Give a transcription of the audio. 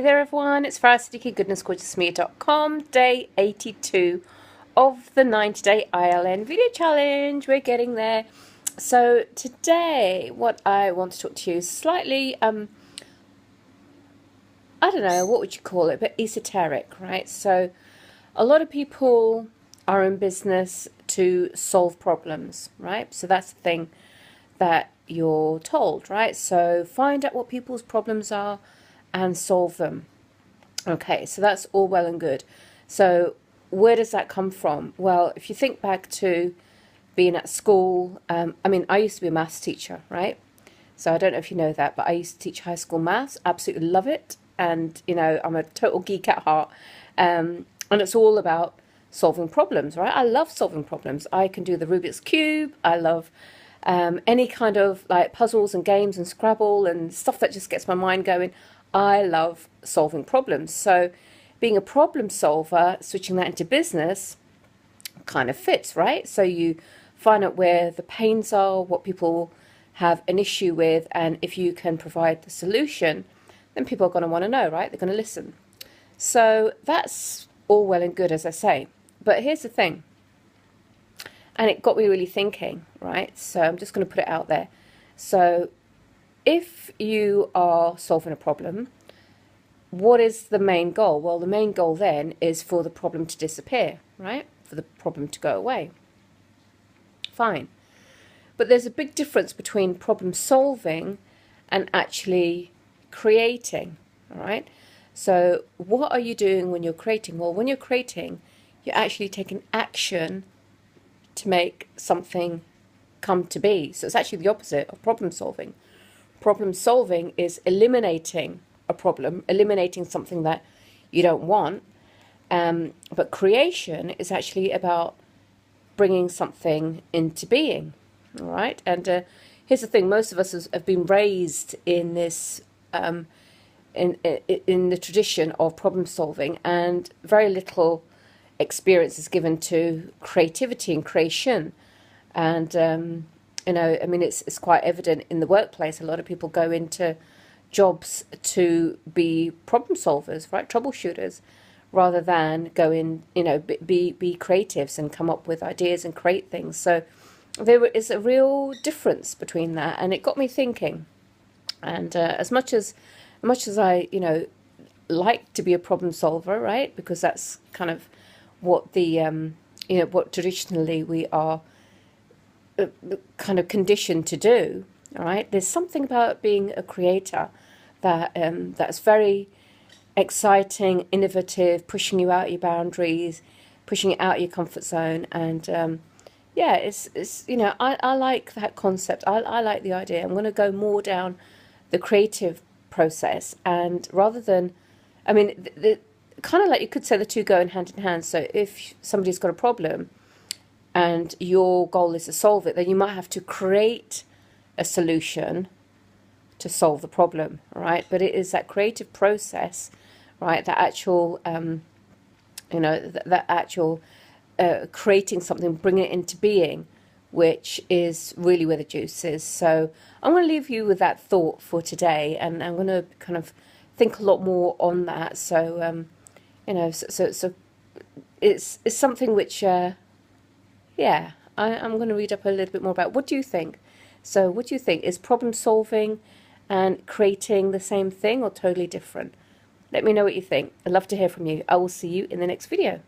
Hey there everyone, it's Farah, StickieGoodnessGorgeousMe.com, day 82 of the 90-day ILN video challenge. We're getting there. So today what I want to talk to you is slightly, I don't know, what would you call it, but esoteric, right? So a lot of people are in business to solve problems, right? So that's the thing that you're told, right? So find out what people's problems are and solve them. Okay, so that's all well and good. So where does that come from? Well, if you think back to being at school, I used to be a maths teacher, right? So I don't know if you know that, but I used to teach high school maths. Absolutely love it. And, you know, I'm a total geek at heart. And it's all about solving problems, right? I love solving problems. I can do the Rubik's Cube. I love any kind of like puzzles and games and Scrabble and stuff that just gets my mind going. I love solving problems. So being a problem solver, switching that into business kind of fits, right? So you find out where the pains are, what people have an issue with, and if you can provide the solution, then people are going to want to know, right? They're going to listen. So that's all well and good, as I say. But here's the thing. And it got me really thinking, right? So I'm just going to put it out there. So if you are solving a problem, what is the main goal? Well, the main goal then is for the problem to disappear, right? For the problem to go away. Fine. But there's a big difference between problem solving and actually creating, all right? So what are you doing when you're creating? Well, when you're creating, you're actually taking action to make something come to be. So it's actually the opposite of problem solving. Problem solving is eliminating a problem, eliminating something that you don't want. But creation is actually about bringing something into being. All right. And here's the thing: most of us have been raised in this, in the tradition of problem solving, and very little experience is given to creativity and creation. And you know, I mean, it's quite evident in the workplace. A lot of people go into jobs to be problem solvers, right? Troubleshooters, rather than go in, you know, be creatives and come up with ideas and create things. So there is a real difference between that, and it got me thinking. And as much as I, you know, like to be a problem solver, right? Because that's kind of what the, you know, what traditionally we are kind of conditioned to do. All right, there's something about being a creator that that's very exciting, innovative, pushing you out your boundaries, pushing it out your comfort zone. And yeah, it's you know, I like that concept. I like the idea. I'm going to go more down the creative process, and rather than, I mean, the kind of like you could say the two go hand in hand. So if somebody's got a problem and your goal is to solve it, then you might have to create a solution to solve the problem, right? But it is that creative process, right? That actual, you know, that actual creating something, bringing it into being, which is really where the juice is. So I'm going to leave you with that thought for today, and I'm going to kind of think a lot more on that. So, you know, so it's something which, yeah, I'm going to read up a little bit more about. What do you think? So what do you think? Is problem solving and creating the same thing or totally different? Let me know what you think. I'd love to hear from you. I will see you in the next video.